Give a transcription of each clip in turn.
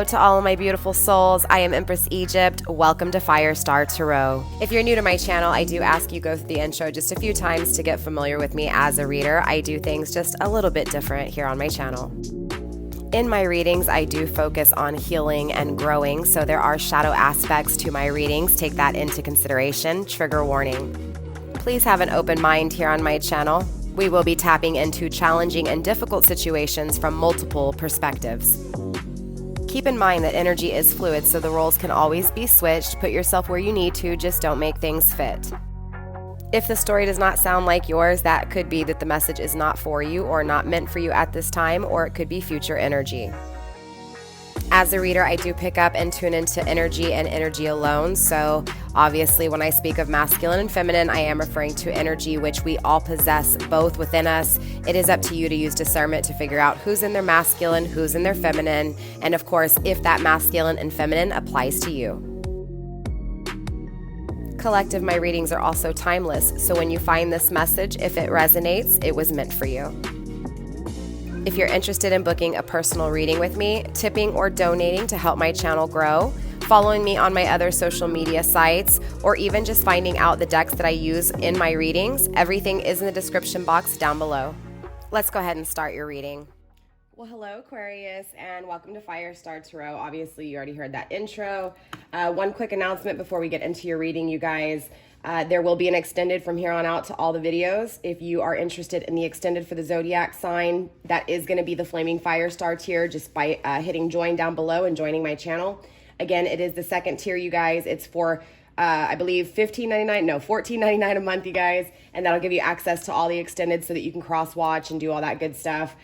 to all of my beautiful souls. I am Empress Egypt. Welcome to FireStar Tarot. If you're new to my channel, I do ask you go through the intro just a few times to get familiar with me as a reader. I do things just a little bit different here on my channel. In my readings, I do focus on healing and growing, so there are shadow aspects to my readings. Take that into consideration. Trigger warning. Please have an open mind here on my channel. We will be tapping into challenging and difficult situations from multiple perspectives. Keep in mind that energy is fluid, so the roles can always be switched. Put yourself where you need to, just don't make things fit. If the story does not sound like yours, that could be that the message is not for you or not meant for you at this time, or it could be future energy. As a reader, I do pick up and tune into energy and energy alone. So obviously when I speak of masculine and feminine, I am referring to energy which we all possess both within us. It is up to you to use discernment to figure out who's in their masculine, who's in their feminine, and of course, if that masculine and feminine applies to you. Collective, my readings are also timeless. So when you find this message, if it resonates, it was meant for you. If you're interested in booking a personal reading with me, tipping or donating to help my channel grow, following me on my other social media sites, or even just finding out the decks that I use in my readings, everything is in the description box down below. Let's go ahead and start your reading. Well, hello Aquarius, and welcome to FireStar Tarot. Obviously, you already heard that intro. One quick announcement before we get into your reading, you guys. There will be an extended from here on out to all the videos. If you are interested in the extended for the zodiac sign, that is going to be the Flaming Firestar tier, just by hitting join down below and joining my channel. Again, it is the second tier, you guys. It's for, I believe, $14.99 a month, you guys. And that'll give you access to all the extended so that you can cross-watch and do all that good stuff.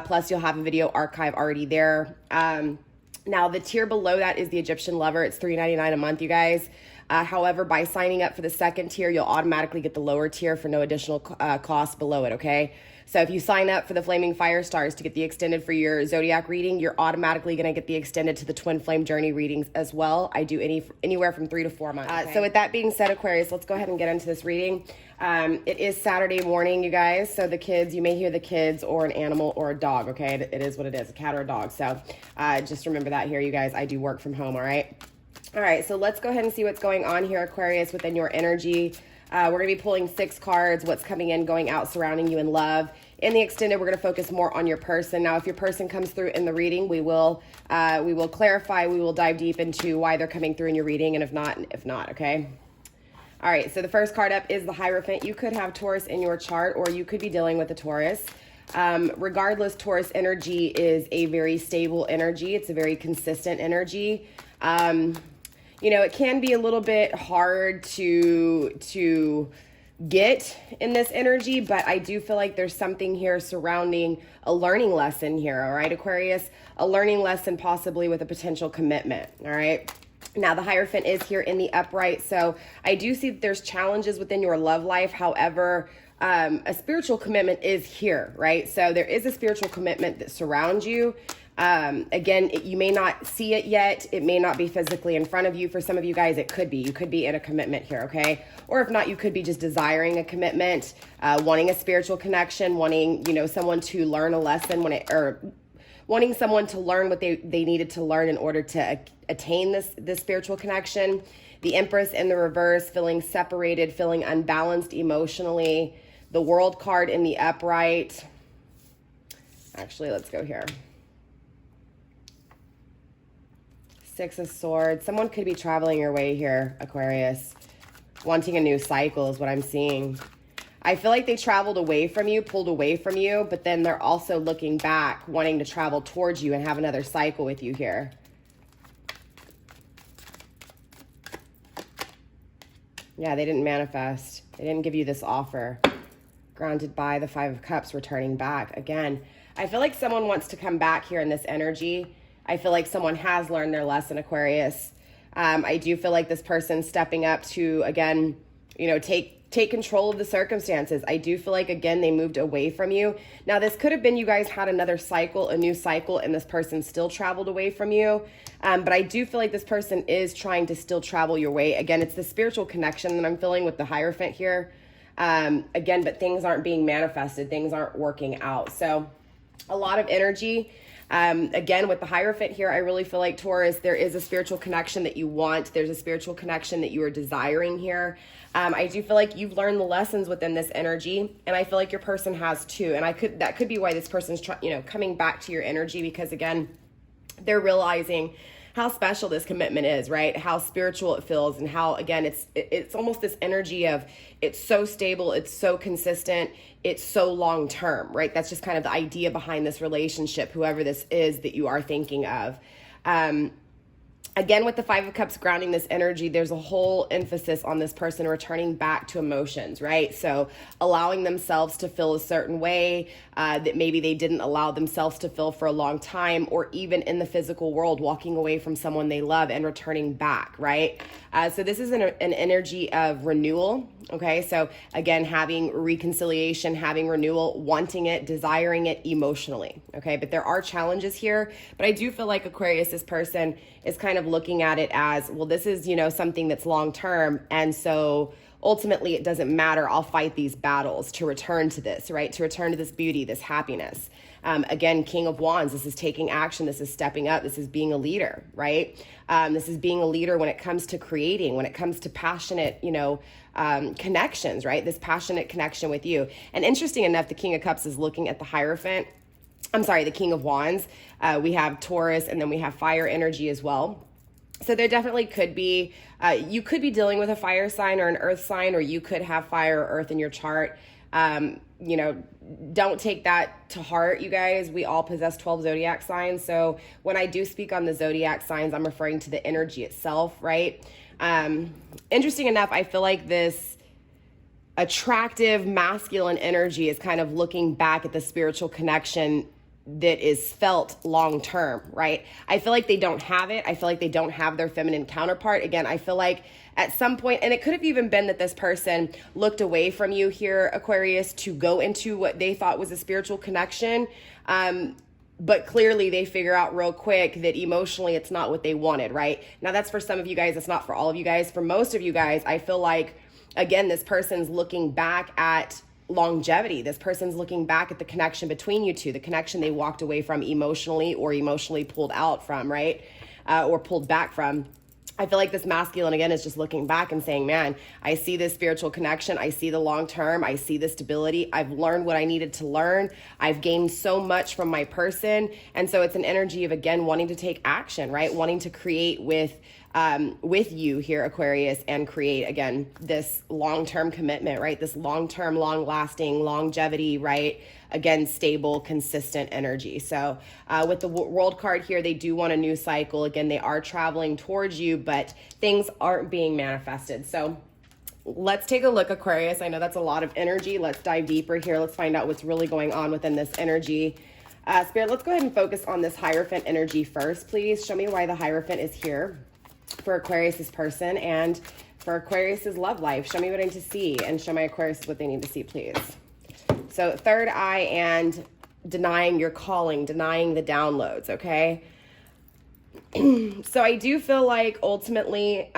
Plus, you'll have a video archive already there. Now, the tier below that is the Egyptian Lover. It's $3.99 a month, you guys. However, by signing up for the second tier, you'll automatically get the lower tier for no additional cost below it, okay? So if you sign up for the Flaming Firestars to get the extended for your zodiac reading, you're automatically going to get the extended to the Twin Flame Journey readings as well. I do anywhere from 3 to 4 months. Okay? So with that being said, Aquarius, let's go ahead and get into this reading. It is Saturday morning, you guys, so the kids, you may hear the kids or an animal or a dog, okay? It is what it is, a cat or a dog. So just remember that here, you guys. I do work from home, all right? All right, so let's go ahead and see what's going on here, Aquarius, within your energy. We're going to be pulling 6 cards, what's coming in, going out, surrounding you in love. In the extended, we're going to focus more on your person. Now, if your person comes through in the reading, we will clarify, we will dive deep into why they're coming through in your reading, and if not, okay? All right, so the first card up is the Hierophant. You could have Taurus in your chart, or you could be dealing with a Taurus. Regardless, Taurus energy is a very stable energy. It's a very consistent energy. You know, it can be a little bit hard to get in this energy, but I do feel like there's something here surrounding a learning lesson here, all right, Aquarius? A learning lesson possibly with a potential commitment, all right? Now, the Hierophant is here in the upright, so I do see that there's challenges within your love life. However, a spiritual commitment is here, right? So there is a spiritual commitment that surrounds you. Again, you may not see it yet. It may not be physically in front of you. For some of you guys, it could be. You could be in a commitment here, okay? Or if not, you could be just desiring a commitment, wanting a spiritual connection, wanting, you know, someone to learn a lesson or wanting someone to learn what they needed to learn in order to attain this spiritual connection. The Empress in the reverse, feeling separated, feeling unbalanced emotionally. The World card in the upright. Actually, let's go here. 6 of Swords. Someone could be traveling your way here, Aquarius. Wanting a new cycle is what I'm seeing. I feel like they traveled away from you, pulled away from you, but then they're also looking back, wanting to travel towards you and have another cycle with you here. Yeah, they didn't manifest. They didn't give you this offer. Grounded by the 5 of Cups, returning back. Again, I feel like someone wants to come back here in this energy. I feel like someone has learned their lesson, Aquarius. I do feel like this person's stepping up to, again, you know, take control of the circumstances. I do feel like, again, they moved away from you. Now, this could have been you guys had another cycle, a new cycle, and this person still traveled away from you. But I do feel like this person is trying to still travel your way. Again, it's the spiritual connection that I'm feeling with the Hierophant here. Again, but things aren't being manifested. Things aren't working out. So a lot of energy. Again, with the Hierophant here, I really feel like, Taurus, there is a spiritual connection that you want. There's a spiritual connection that you are desiring here. I do feel like you've learned the lessons within this energy, and I feel like your person has too. And that could be why this person's coming back to your energy, because again, they're realizing how special this commitment is, right? How spiritual it feels, and how, again, it's almost this energy of, it's so stable, it's so consistent, it's so long term, right? That's just kind of the idea behind this relationship, whoever this is that you are thinking of. Again, with the Five of Cups grounding this energy, there's a whole emphasis on this person returning back to emotions, right? So allowing themselves to feel a certain way that maybe they didn't allow themselves to feel for a long time, or even in the physical world, walking away from someone they love and returning back, right? So this is an energy of renewal, okay? So again, having reconciliation, having renewal, wanting it, desiring it emotionally, okay? But there are challenges here, but I do feel like, Aquarius, this person is kind of looking at it as, well, this is, something that's long term, and so ultimately it doesn't matter. I'll fight these battles to return to this, right? To return to this beauty, this happiness. Again, King of Wands, this is taking action. This is stepping up. This is being a leader, right? This is being a leader when it comes to creating, when it comes to passionate, connections, right? This passionate connection with you. And interesting enough, the King of Cups is looking at the Hierophant. I'm sorry, the King of Wands. We have Taurus, and then we have fire energy as well. So there definitely could be, you could be dealing with a fire sign or an earth sign, or you could have fire or earth in your chart. Don't take that to heart, you guys. We all possess 12 zodiac signs. So when I do speak on the zodiac signs, I'm referring to the energy itself, right? Interesting enough, I feel like this attractive masculine energy is kind of looking back at the spiritual connection that is felt long term, right? I feel like they don't have it. I feel like they don't have their feminine counterpart. Again, I feel like at some point, and it could have even been that this person looked away from you here, Aquarius, to go into what they thought was a spiritual connection. But clearly they figure out real quick that emotionally it's not what they wanted, right? Now that's for some of you guys. It's not for all of you guys. For most of you guys, I feel like, again, this person's looking back at longevity. This person's looking back at the connection between you two, the connection they walked away from emotionally, or emotionally pulled out from, right? Or pulled back from. I feel like this masculine, again, is just looking back and saying, man, I see this spiritual connection. I see the long term. I see the stability. I've learned what I needed to learn. I've gained so much from my person. And so it's an energy of, again, wanting to take action, right? Wanting to create with you here, Aquarius, and create, again, this long-term commitment, right? This long-term, long-lasting longevity, right? Again, stable, consistent energy. So with the World card here, they do want a new cycle. Again, they are traveling towards you, but things aren't being manifested. So let's take a look, Aquarius. I know that's a lot of energy. Let's dive deeper here. Let's find out what's really going on within this energy. Spirit, let's go ahead and focus on this Hierophant energy first, please. Show me why the Hierophant is here for Aquarius's person and for Aquarius's love life. Show me what I need to see, and show my Aquarius what they need to see, please. So third eye and denying your calling, denying the downloads, okay? So I do feel like ultimately,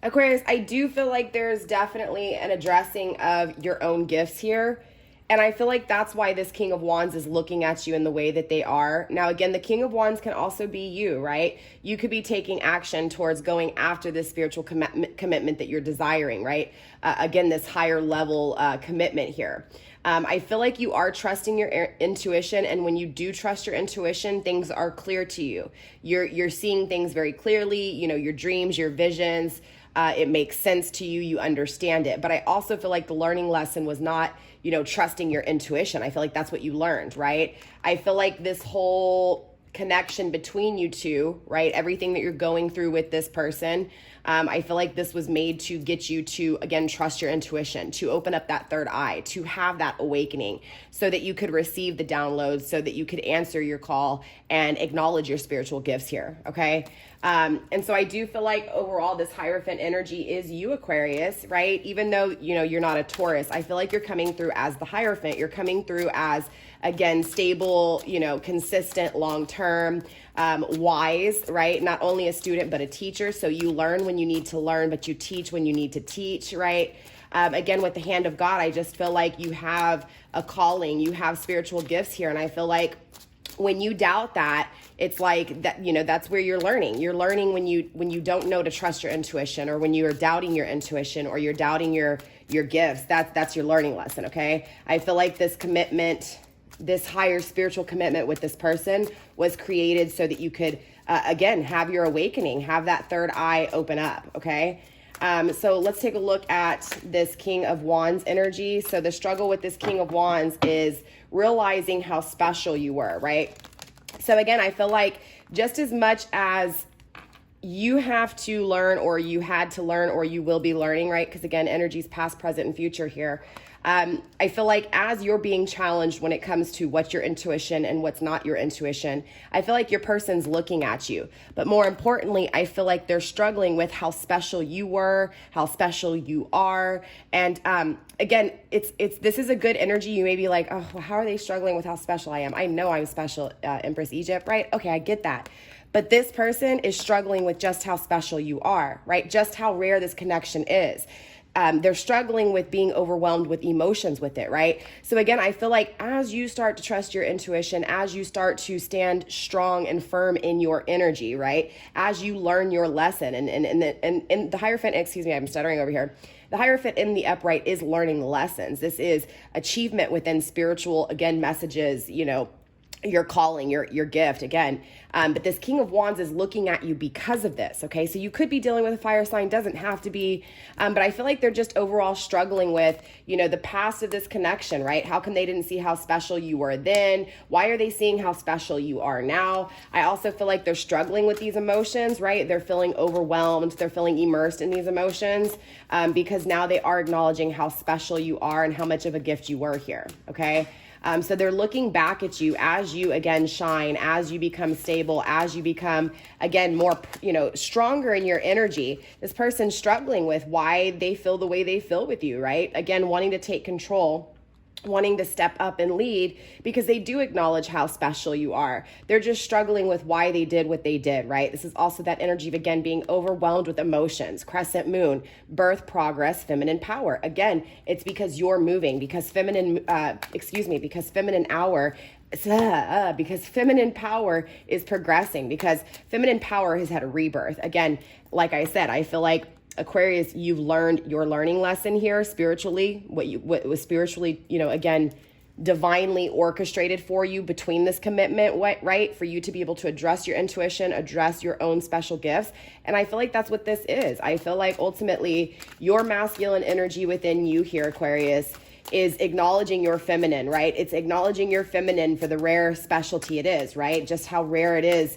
Aquarius, I do feel like there's definitely an addressing of your own gifts here. And I feel like that's why this King of Wands is looking at you in the way that they are. Now, again, the King of Wands can also be you, right? You could be taking action towards going after this spiritual commitment that you're desiring, right? Again, this higher level commitment here. I feel like you are trusting your intuition, and when you do trust your intuition, things are clear to you. You're seeing things very clearly, your dreams, your visions. It makes sense to you. You understand it. But I also feel like the learning lesson was not, trusting your intuition. I feel like that's what you learned, right? I feel like this whole connection between you two, right? Everything that you're going through with this person, I feel like this was made to get you to, again, trust your intuition, to open up that third eye, to have that awakening so that you could receive the downloads, so that you could answer your call and acknowledge your spiritual gifts here, okay? And so I do feel like overall this Hierophant energy is you, Aquarius, right? Even though, you're not a Taurus, I feel like you're coming through as the Hierophant. You're coming through as, again, stable, consistent, long-term, wise, right? Not only a student, but a teacher. So you learn when you need to learn, but you teach when you need to teach, right? Again, with the hand of God, I just feel like you have a calling, you have spiritual gifts here. And I feel like when you doubt that, it's like that, that's where you're learning. You're learning when you don't know to trust your intuition, or when you're doubting your intuition, or you're doubting your gifts. That's your learning lesson. Okay. I feel like this commitment, this higher spiritual commitment with this person was created so that you could, again, have your awakening, have that third eye open up. Okay. So let's take a look at this King of Wands energy. So the struggle with this King of Wands is realizing how special you were, right? So again, I feel like just as much as you have to learn, or you had to learn, or you will be learning, right? Because again, energy's past, present, and future here. I feel like as you're being challenged when it comes to what's your intuition and what's not your intuition, I feel like your person's looking at you. But more importantly, I feel like they're struggling with how special you were, how special you are. And again, this is a good energy. You may be like, oh, well, how are they struggling with how special I am? I know I'm special, Empress Egypt, right? Okay, I get that. But this person is struggling with just how special you are, right? Just how rare this connection is. They're struggling with being overwhelmed with emotions with it, right? So again, I feel like as you start to trust your intuition, as you start to stand strong and firm in your energy, right? As you learn your lesson, and the Hierophant, excuse me, I'm stuttering over here. The Hierophant in the upright is learning lessons. This is achievement within spiritual, again, messages, your calling, your gift again. But this King of Wands is looking at you because of this. Okay. So you could be dealing with a fire sign, doesn't have to be. But I feel like they're just overall struggling with, the past of this connection, right? How come they didn't see how special you were then? Why are they seeing how special you are now? I also feel like they're struggling with these emotions, right? They're feeling overwhelmed. They're feeling immersed in these emotions because now they are acknowledging how special you are and how much of a gift you were here. Okay. So they're looking back at you as you, again, shine, as you become stable, as you become, again, more, stronger in your energy. This person's struggling with why they feel the way they feel with you, right? Again, wanting to take control, wanting to step up and lead because they do acknowledge how special you are. They're just struggling with why they did what they did, right? This is also that energy of, again, being overwhelmed with emotions, crescent moon, birth, progress, feminine power. Again, it's because you're moving, because feminine power is progressing, because feminine power has had a rebirth. Again, like I said, I feel like Aquarius, you've learned your learning lesson here spiritually, what was spiritually, again, divinely orchestrated for you between this commitment, right? For you to be able to address your intuition, address your own special gifts. And I feel like that's what this is. I feel like ultimately your masculine energy within you here, Aquarius, is acknowledging your feminine, right? It's acknowledging your feminine for the rare specialty it is, right? Just how rare it is,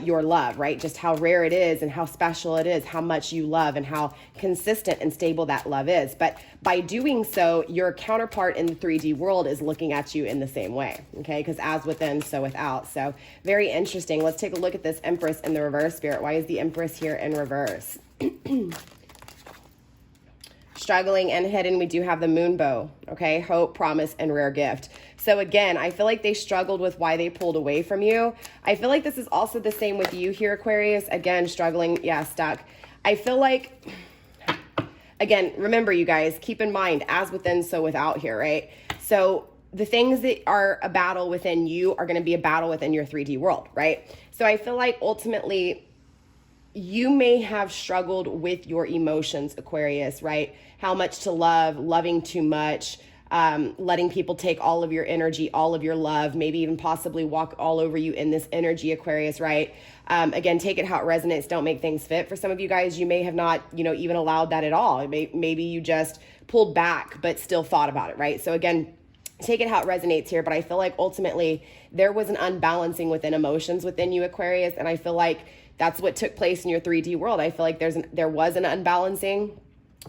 your love, right? Just how rare it is and how special it is, how much you love and how consistent and stable that love is. But by doing so, your counterpart in the 3D world is looking at you in the same way, okay? Because as within, so without. So very interesting. Let's take a look at this Empress in the reverse, Spirit. Why is the Empress here in reverse? Struggling and hidden, we do have the moon bow, okay? Hope, promise, and rare gift. So again, I feel like they struggled with why they pulled away from you. I feel like this is also the same with you here, Aquarius. Again, struggling, stuck. I feel like, again, remember you guys, keep in mind, as within, so without here, right? So the things that are a battle within you are going to be a battle within your 3D world, right? So I feel like ultimately, you may have struggled with your emotions, Aquarius, right? How much to love, loving too much, letting people take all of your energy, all of your love, maybe even possibly walk all over you in this energy, Aquarius, right? Again, take it how it resonates. Don't make things fit. For some of you guys, you may have not, even allowed that at all. Maybe you just pulled back, but still thought about it, right? So again, take it how it resonates here. But I feel like ultimately there was an unbalancing within emotions within you, Aquarius. And I feel like that's what took place in your 3D world. I feel like there was an unbalancing.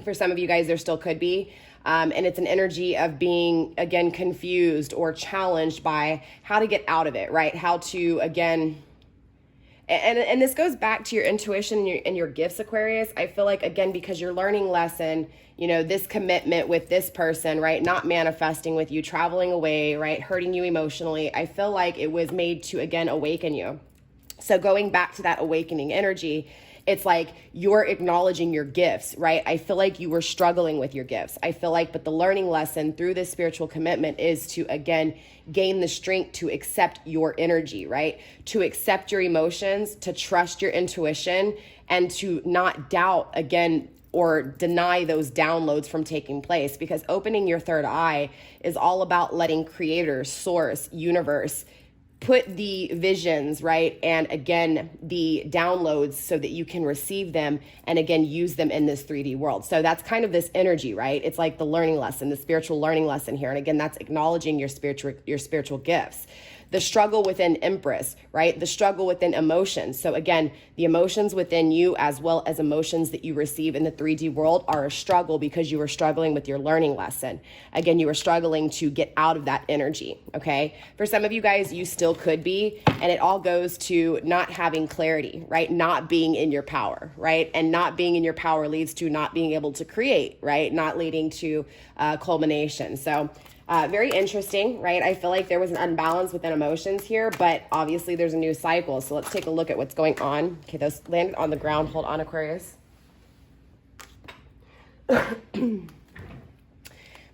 For some of you guys, there still could be. And it's an energy of being, again, confused or challenged by how to get out of it, right? How to, again, And this goes back to your intuition and your gifts, Aquarius. I feel like, again, because you're learning lesson, you know, this commitment with this person, right? Not manifesting with you, traveling away, right? Hurting you emotionally. I feel like it was made to, again, awaken you. So going back to that awakening energy, it's like you're acknowledging your gifts, right? I feel like you were struggling with your gifts. I feel like, but the learning lesson through this spiritual commitment is to, again, gain the strength to accept your energy, right? To accept your emotions, to trust your intuition, and to not doubt, again, or deny those downloads from taking place. Because opening your third eye is all about letting creator, source, universe, put the visions, right? And again, the downloads so that you can receive them and again, use them in this 3D world. So that's kind of this energy, right? It's like the learning lesson, the spiritual learning lesson here. And again, that's acknowledging your spiritual gifts. The struggle within Empress, right? The struggle within emotions. So again, the emotions within you as well as emotions that you receive in the 3D world are a struggle because you were struggling with your learning lesson. Again, you were struggling to get out of that energy, okay? For some of you guys, you still could be, and it all goes to not having clarity, right? Not being in your power, right? And not being in your power leads to not being able to create, right? Not leading to culmination. So very interesting, right? I feel like there was an unbalance within emotions here, but obviously there's a new cycle. So let's take a look at what's going on. Okay, those landed on the ground. Hold on, Aquarius.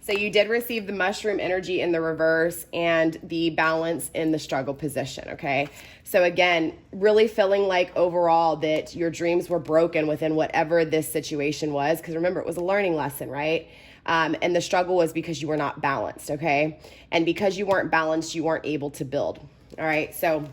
So you did receive the mushroom energy in the reverse and the balance in the struggle position, okay? So again, really feeling like overall that your dreams were broken within whatever this situation was, because remember, it was a learning lesson, right? And the struggle was because you were not balanced, okay? And because you weren't balanced, you weren't able to build, all right? So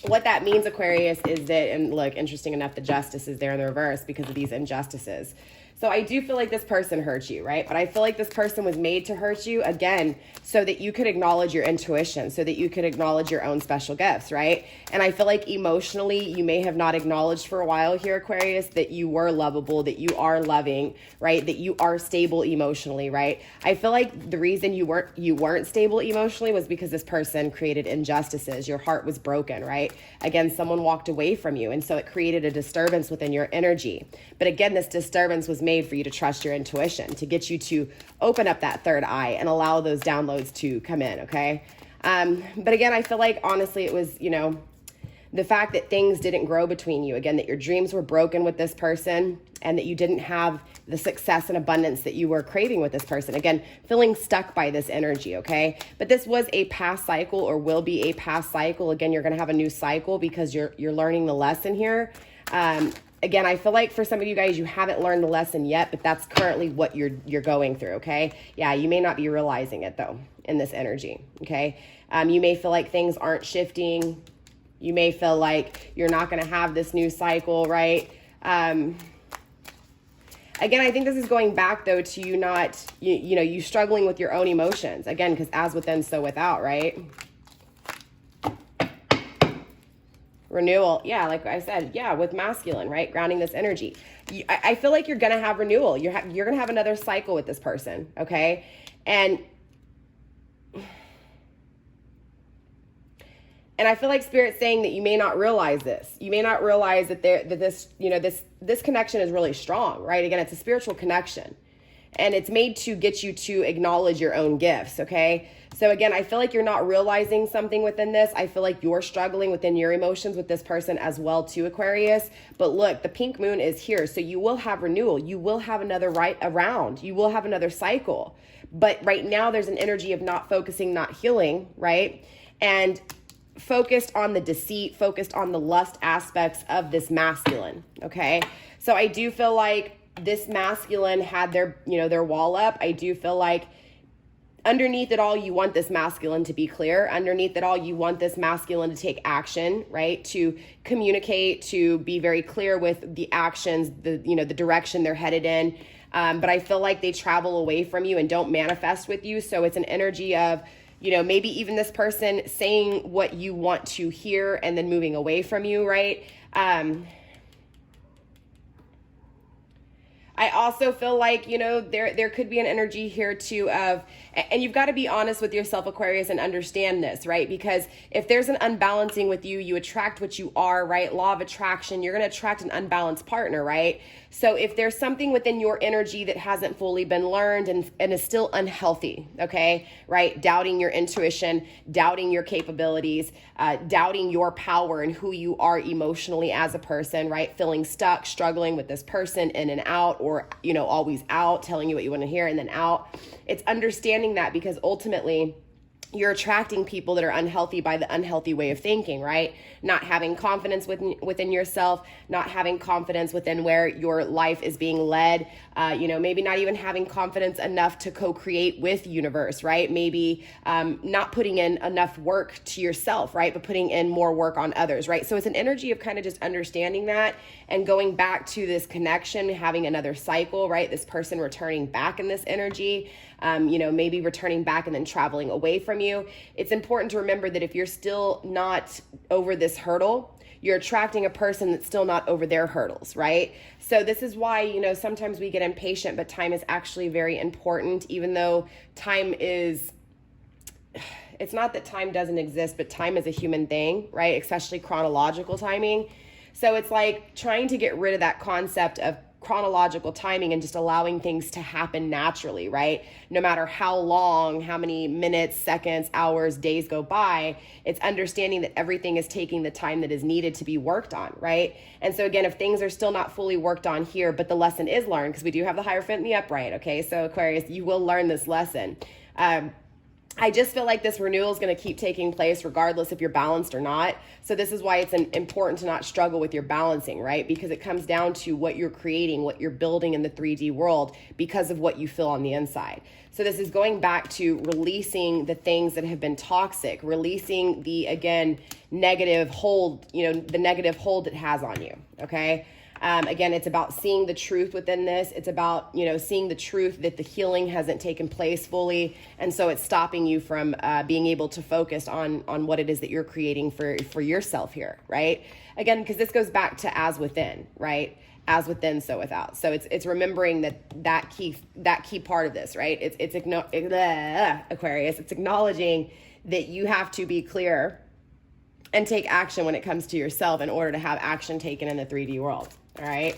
what that means, Aquarius, is that, and look, interesting enough, the justice is there in the reverse because of these injustices. So I do feel like this person hurt you, right? But I feel like this person was made to hurt you, again, so that you could acknowledge your intuition, so that you could acknowledge your own special gifts, right? And I feel like emotionally, you may have not acknowledged for a while here, Aquarius, that you were lovable, that you are loving, right? That you are stable emotionally, right? I feel like the reason you weren't stable emotionally was because this person created injustices. Your heart was broken, right? Again, someone walked away from you, and so it created a disturbance within your energy. But again, this disturbance was made for you to trust your intuition, to get you to open up that third eye and allow those downloads to come in, okay? But again, I feel like honestly it was, you know, the fact that things didn't grow between you, again, that your dreams were broken with this person and that you didn't have the success and abundance that you were craving with this person. Again, feeling stuck by this energy, okay? But this was a past cycle or will be a past cycle. Again, you're going to have a new cycle because you're learning the lesson here. Again, I feel like for some of you guys, you haven't learned the lesson yet, but that's currently what you're going through, okay? Yeah, you may not be realizing it, though, in this energy, okay? You may feel like things aren't shifting. You may feel like you're not going to have this new cycle, right? Again, I think this is going back, though, to you not, you struggling with your own emotions. Again, because as within, so without, right? Renewal. Yeah, like I said, yeah, with masculine, right? Grounding this energy. I feel like you're going to have renewal. You're going to have another cycle with this person, okay? And I feel like Spirit's saying that you may not realize this. You may not realize that this connection is really strong, right? Again, it's a spiritual connection. And it's made to get you to acknowledge your own gifts, okay? So again, I feel like you're not realizing something within this. I feel like you're struggling within your emotions with this person as well too, Aquarius. But look, the pink moon is here. So you will have renewal. You will have another round. You will have another cycle. But right now there's an energy of not focusing, not healing, right? And focused on the deceit, focused on the lust aspects of this masculine, okay? So I do feel like this masculine had their wall up. I do feel like underneath it all, you want this masculine to be clear. Underneath it all, you want this masculine to take action, right? To communicate, to be very clear with the actions, the direction they're headed in. But I feel like they travel away from you and don't manifest with you. So it's an energy of, maybe even this person saying what you want to hear and then moving away from you, right? I also feel like, there could be an energy here too of, and you've got to be honest with yourself, Aquarius, and understand this, right? Because if there's an unbalancing with you, you attract what you are, right? Law of attraction, you're going to attract an unbalanced partner, right? So if there's something within your energy that hasn't fully been learned and is still unhealthy, okay, right? Doubting your intuition, doubting your capabilities, doubting your power and who you are emotionally as a person, right? Feeling stuck, struggling with this person in and out, or, always out, telling you what you want to hear and then out. It's understanding that, because ultimately you're attracting people that are unhealthy by the unhealthy way of thinking, right? Not having confidence within yourself, not having confidence within where your life is being led, maybe not even having confidence enough to co-create with universe, right? Maybe not putting in enough work to yourself, right? But putting in more work on others, right? So it's an energy of kind of just understanding that and going back to this connection, having another cycle, right? This person returning back in this energy, maybe returning back and then traveling away from you. It's important to remember that if you're still not over this hurdle, you're attracting a person that's still not over their hurdles, right? So this is why, sometimes we get impatient, but time is actually very important, even though time is, it's not that time doesn't exist, but time is a human thing, right? Especially chronological timing. So it's like trying to get rid of that concept of chronological timing and just allowing things to happen naturally, right? No matter how long, how many minutes, seconds, hours, days go by, it's understanding that everything is taking the time that is needed to be worked on, right? And so again, if things are still not fully worked on here, but the lesson is learned, because we do have the Hierophant and the Upright, okay? So Aquarius, you will learn this lesson. I just feel like this renewal is going to keep taking place regardless if you're balanced or not. So this is why it's important to not struggle with your balancing, right? Because it comes down to what you're creating, what you're building in the 3D world because of what you feel on the inside. So this is going back to releasing the things that have been toxic, releasing the, again, negative hold, the negative hold it has on you, okay? Again, it's about seeing the truth within this. It's about, seeing the truth that the healing hasn't taken place fully. And so it's stopping you from being able to focus on what it is that you're creating for yourself here, right? Again, because this goes back to as within, right? As within, so without. So it's remembering that key part of this, right? It's Aquarius. It's acknowledging that you have to be clear and take action when it comes to yourself in order to have action taken in the 3D world. All right.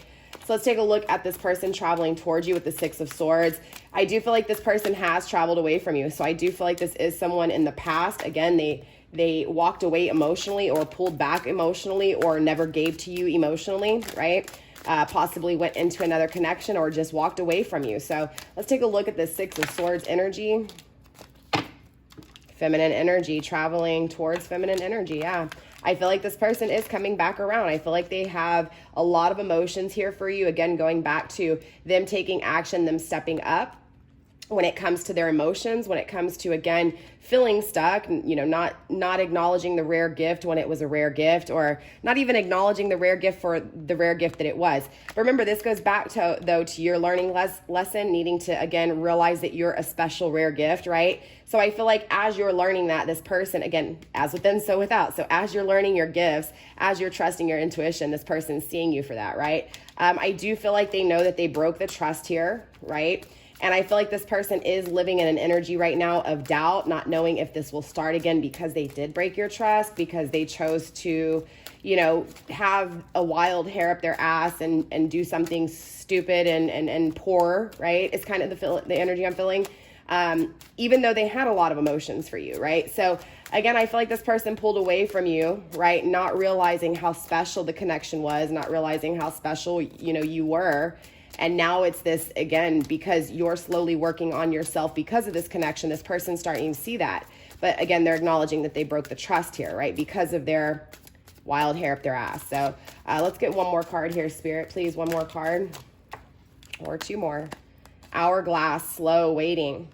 So let's take a look at this person traveling towards you with the Six of Swords. I do feel like this person has traveled away from you. So I do feel like this is someone in the past. Again, they walked away emotionally or pulled back emotionally or never gave to you emotionally, right? Possibly went into another connection or just walked away from you. So let's take a look at the Six of Swords energy. Feminine energy, traveling towards feminine energy. Yeah. I feel like this person is coming back around. I feel like they have a lot of emotions here for you. Again, going back to them taking action, them stepping up when it comes to their emotions, when it comes to, again, feeling stuck, not acknowledging the rare gift when it was a rare gift, or not even acknowledging the rare gift for the rare gift that it was. But remember, this goes back to your learning lesson, needing to, again, realize that you're a special rare gift, right? So I feel like as you're learning that, this person, again, as within, so without. So as you're learning your gifts, as you're trusting your intuition, this person's seeing you for that, right? I do feel like they know that they broke the trust here, right? And I feel like this person is living in an energy right now of doubt, not knowing if this will start again because they did break your trust, because they chose to, have a wild hair up their ass and do something stupid and poor, right? It's kind of the energy I'm feeling, even though they had a lot of emotions for you, right? So again, I feel like this person pulled away from you, right? Not realizing how special the connection was, not realizing how special, you were. And now it's this, again, because you're slowly working on yourself because of this connection, this person's starting to see that. But again, they're acknowledging that they broke the trust here, right? Because of their wild hair up their ass. So let's get one more card here, Spirit, please. One more card or two more. Hourglass, slow, waiting.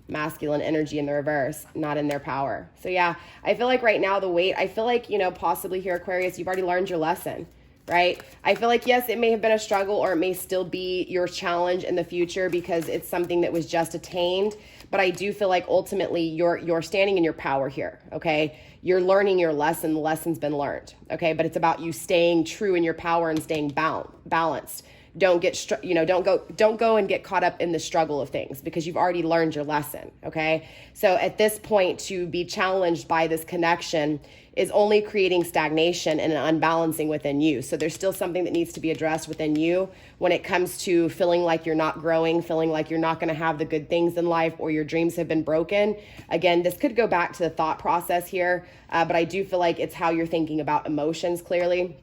Masculine energy in the reverse, not in their power. So yeah, I feel like right now the wait, I feel like, possibly here, Aquarius, you've already learned your lesson. Right? I feel like, yes, it may have been a struggle or it may still be your challenge in the future because it's something that was just attained. But I do feel like ultimately you're standing in your power here. Okay. You're learning your lesson. The lesson's been learned. Okay. But it's about you staying true in your power and staying balanced. don't go and get caught up in the struggle of things, because you've already learned your lesson. Okay. So at this point, to be challenged by this connection is only creating stagnation and an unbalancing within you. So there's still something that needs to be addressed within you when it comes to feeling like you're not growing, feeling like you're not going to have the good things in life, or your dreams have been broken. Again, this could go back to the thought process here, but I do feel like it's how you're thinking about emotions clearly.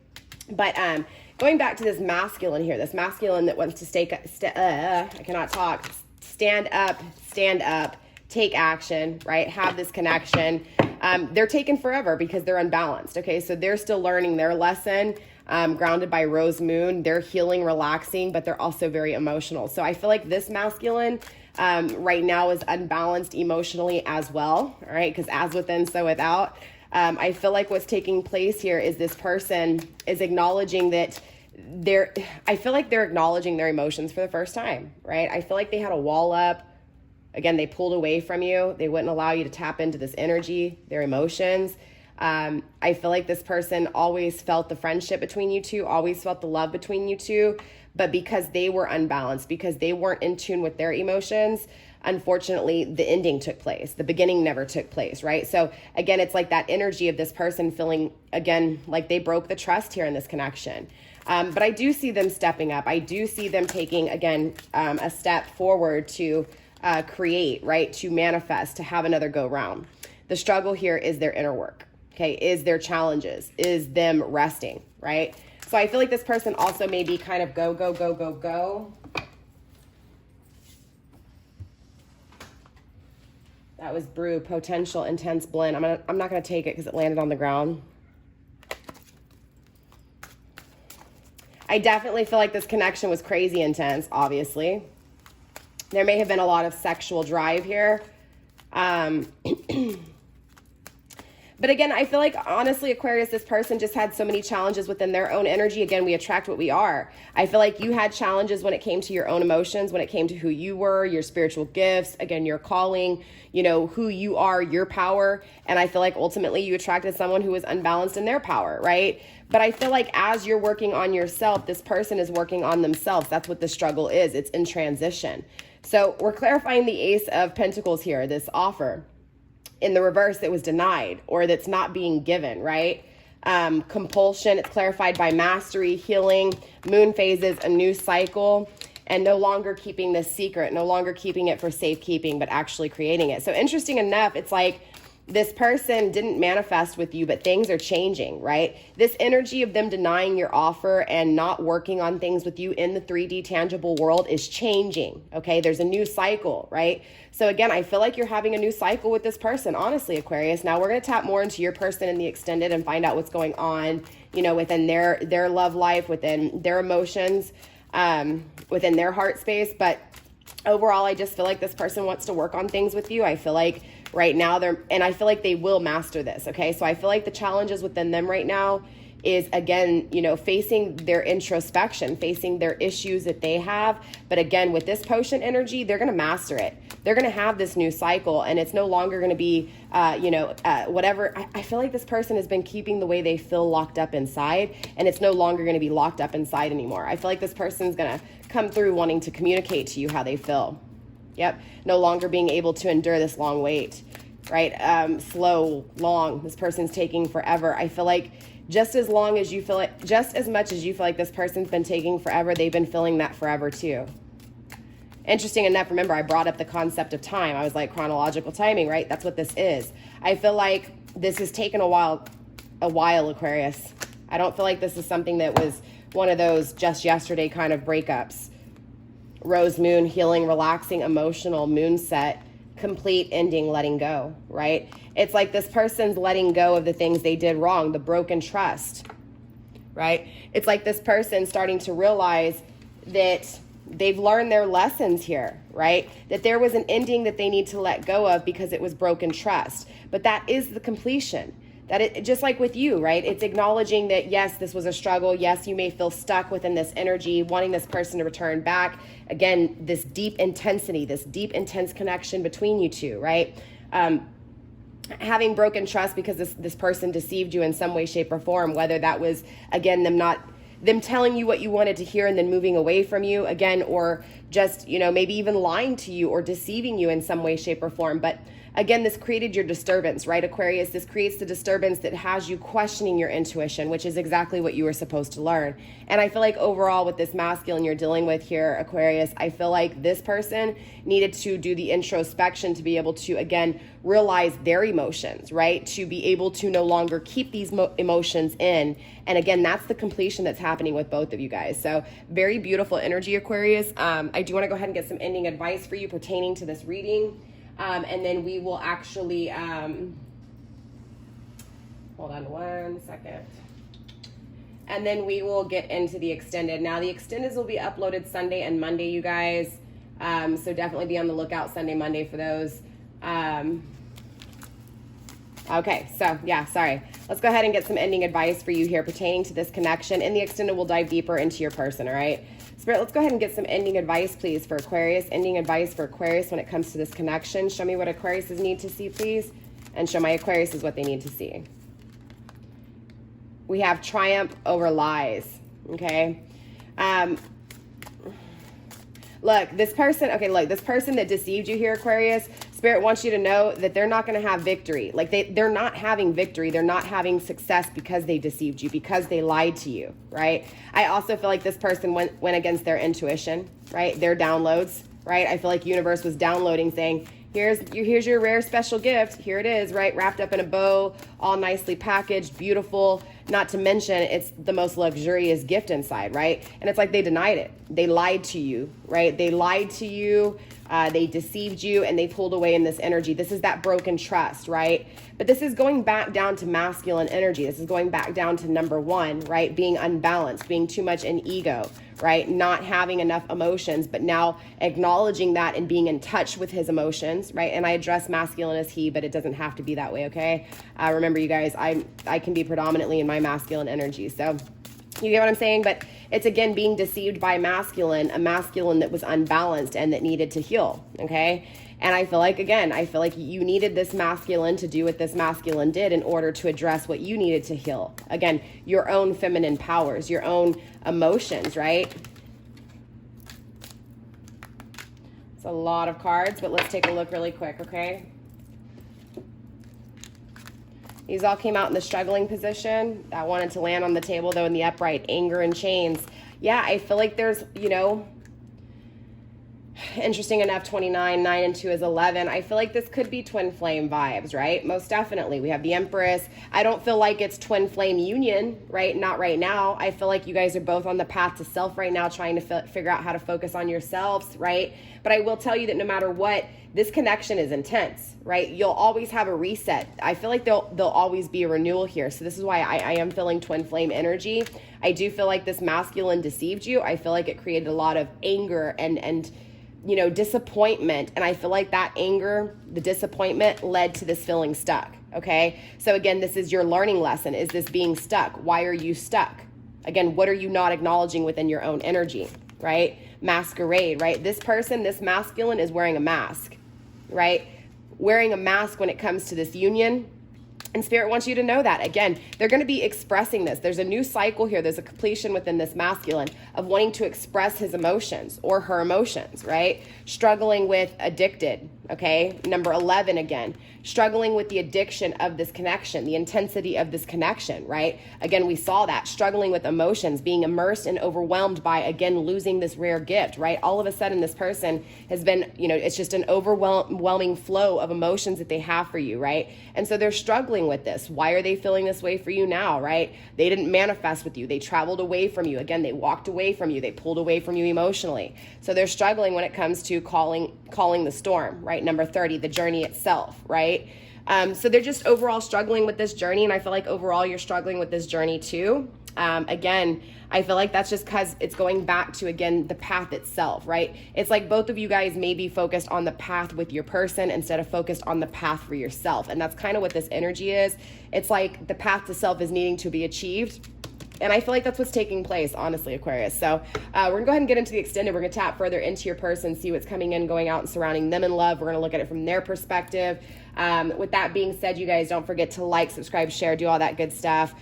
But going back to this masculine here, this masculine that wants to stand up, take action, right? Have this connection. They're taken forever because they're unbalanced. Okay, so they're still learning their lesson, grounded by Rose Moon. They're healing, relaxing, but they're also very emotional. So I feel like this masculine right now is unbalanced emotionally as well. All right, because as within, so without. I feel like what's taking place here is this person is acknowledging that I feel like they're acknowledging their emotions for the first time, right? I feel like they had a wall up. Again, they pulled away from you. They wouldn't allow you to tap into this energy, their emotions. I feel like this person always felt the friendship between you two, always felt the love between you two, but because they were unbalanced, because they weren't in tune with their emotions, unfortunately, the ending took place. The beginning never took place, right? So again, it's like that energy of this person feeling, again, like they broke the trust here in this connection. But I do see them stepping up. I do see them taking, again, a step forward to create, right? To manifest, to have another go round. The struggle here is their inner work, okay? Is their challenges, is them resting, right? So I feel like this person also may be kind of go. That was brew, potential, intense blend. I'm not gonna take it because it landed on the ground. I definitely feel like this connection was crazy intense, obviously. There may have been a lot of sexual drive here. But again, I feel like, honestly, Aquarius, this person just had so many challenges within their own energy. Again, we attract what we are. I feel like you had challenges when it came to your own emotions, when it came to who you were, your spiritual gifts, again, your calling, who you are, your power. And I feel like ultimately you attracted someone who was unbalanced in their power, right? But I feel like as you're working on yourself, this person is working on themselves. That's what the struggle is. It's in transition. So we're clarifying the Ace of Pentacles here, this offer. In the reverse, it was denied, or that's not being given, right? Compulsion, it's clarified by mastery, healing, moon phases, a new cycle, and no longer keeping this secret, no longer keeping it for safekeeping, but actually creating it. So interesting enough, it's like this person didn't manifest with you, but things are changing, right? This energy of them denying your offer and not working on things with you in the 3D tangible world is changing, okay? There's a new cycle, right? So again, I feel like you're having a new cycle with this person, honestly, Aquarius. Now we're going to tap more into your person in the extended and find out what's going on, within their love life, within their emotions, within their heart space. But overall, I just feel like this person wants to work on things with you. I feel like right now and I feel like they will master this, okay? So I feel like the challenges within them right now is, again, facing their introspection, facing their issues that they have. But again, with this potion energy, they're going to master it. They're going to have this new cycle, and it's no longer going to be, whatever. I feel like this person has been keeping the way they feel locked up inside, and it's no longer going to be locked up inside anymore. I feel like this person's going to come through wanting to communicate to you how they feel. Yep. No longer being able to endure this long wait, right? Slow, long. This person's taking forever. I feel like just as much as you feel like this person's been taking forever, they've been feeling that forever too. Interesting enough, remember, I brought up the concept of time. I was like, chronological timing, right? That's what this is. I feel like this has taken a while, Aquarius. I don't feel like this is something that was one of those just yesterday kind of breakups. Rose Moon, healing, relaxing, emotional, moon set, complete, ending, letting go, right? It's like this person's letting go of the things they did wrong, the broken trust, right? It's like this person starting to realize that they've learned their lessons here, right? That there was an ending that they need to let go of because it was broken trust. But that is the completion. Just like with you, right? It's acknowledging that, yes, this was a struggle. Yes, you may feel stuck within this energy, wanting this person to return back. Again, this deep intensity, this deep, intense connection between you two, right? Having broken trust because this person deceived you in some way, shape, or form, whether that was, again, them not them telling you what you wanted to hear and then moving away from you again, or just, you know, maybe even lying to you or deceiving you in some way, shape, or form. But again, this created your disturbance, right, Aquarius? This creates the disturbance that has you questioning your intuition, which is exactly what you were supposed to learn. And I feel like overall with this masculine you're dealing with here, Aquarius, I feel like this person needed to do the introspection to be able to, again, realize their emotions, right? To be able to no longer keep these emotions in. And again, that's the completion that's happening with both of you guys. So very beautiful energy, Aquarius. I do want to go ahead and get some ending advice for you pertaining to this reading. And then we will actually, hold on one second. And then we will get into the extended. Now the extendeds will be uploaded Sunday and Monday, you guys. So definitely be on the lookout Sunday, Monday for those. Okay, so yeah, sorry. Let's go ahead and get some ending advice for you here pertaining to this connection. In the extended, we'll dive deeper into your person, all right? Spirit, let's go ahead and get some ending advice, please, for Aquarius. Ending advice for Aquarius when it comes to this connection. Show me what Aquariuses need to see, please. And show my Aquariuses what they need to see. We have triumph over lies, okay? Look, this person, okay, look, this person that deceived you here, Aquarius, Spirit wants you to know that they're not going to have victory. Like they're not having victory. They're not having success because they deceived you, because they lied to you, right? I also feel like this person went against their intuition, right? Their downloads, right? I feel like universe was downloading saying, here's your rare special gift. Here it is, right? Wrapped up in a bow, all nicely packaged, beautiful. Not to mention it's the most luxurious gift inside, right? And it's like they denied it. They lied to you, right? They lied to you. They deceived you and they pulled away in this energy. This is that broken trust, right? But this is going back down to masculine energy. This is going back down to number one, right? Being unbalanced, being too much in ego, right? Not having enough emotions, but now acknowledging that and being in touch with his emotions, right? And I address masculine as he, but it doesn't have to be that way, okay? Remember, you guys, I can be predominantly in my masculine energy, so you get what I'm saying? But it's, again, being deceived by a masculine that was unbalanced and that needed to heal, okay? And I feel like, again, you needed this masculine to do what this masculine did in order to address what you needed to heal. Again, your own feminine powers, your own emotions, right? It's a lot of cards, but let's take a look really quick, okay? These all came out in the struggling position. I wanted to land on the table, though, in the upright. Anger and chains. Yeah, I feel like there's, you know, interesting enough, 29, 9 and 2 is 11. I feel like this could be twin flame vibes, right? Most definitely. We have the Empress. I don't feel like it's twin flame union, right? Not right now. I feel like you guys are both on the path to self right now, trying to figure out how to focus on yourselves, right? But I will tell you that no matter what, this connection is intense, right? You'll always have a reset. I feel like there'll always be a renewal here. So this is why I am feeling twin flame energy. I do feel like this masculine deceived you. I feel like it created a lot of anger and you know, disappointment. And I feel like that anger, the disappointment led to this feeling stuck, okay? So again, this is your learning lesson. Is this being stuck? Why are you stuck? Again, what are you not acknowledging within your own energy, right? Masquerade, right? This person, this masculine is wearing a mask, right? Wearing a mask when it comes to this union. And Spirit wants you to know that. Again, they're going to be expressing this. There's a new cycle here. There's a completion within this masculine of wanting to express his emotions or her emotions, right? Struggling with addicted, okay? Number 11 again. Struggling with the addiction of this connection, the intensity of this connection, right? Again, we saw that. Struggling with emotions, being immersed and overwhelmed by, again, losing this rare gift, right? All of a sudden, this person has been, you know, it's just an overwhelming flow of emotions that they have for you, right? And so they're struggling with this. Why are they feeling this way for you now, right? They didn't manifest with you. They traveled away from you. Again, they walked away from you. They pulled away from you emotionally. So they're struggling when it comes to calling the storm, right? Number 30, the journey itself, right? So they're just overall struggling with this journey. And I feel like overall you're struggling with this journey too. Again, I feel like that's just because it's going back to, again, the path itself, right? It's like both of you guys may be focused on the path with your person instead of focused on the path for yourself. And that's kind of what this energy is. It's like the path to self is needing to be achieved. And I feel like that's what's taking place, honestly, Aquarius. So we're going to go ahead and get into the extended. We're going to tap further into your person, see what's coming in, going out, and surrounding them in love. We're going to look at it from their perspective. With that being said, you guys don't forget to like, subscribe, share, do all that good stuff.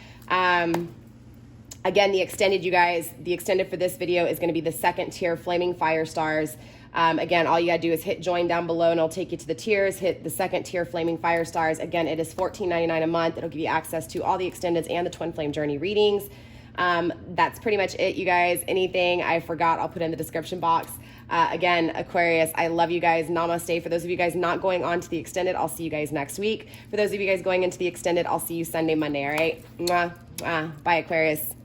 Again, the extended, you guys, the extended for this video is going to be the second tier, Flaming Fire Stars. Again, all you gotta do is hit join down below and it'll take you to the tiers. Hit the second tier, Flaming Fire Stars. Again, it is $14.99 a month. It'll give you access to all the extendeds and the Twin Flame Journey readings. That's pretty much it, you guys. Anything I forgot, I'll put in the description box. Again, Aquarius, I love you guys. Namaste. For those of you guys not going on to the extended, I'll see you guys next week. For those of you guys going into the extended, I'll see you Sunday, Monday, all right? Mwah, mwah. Bye, Aquarius.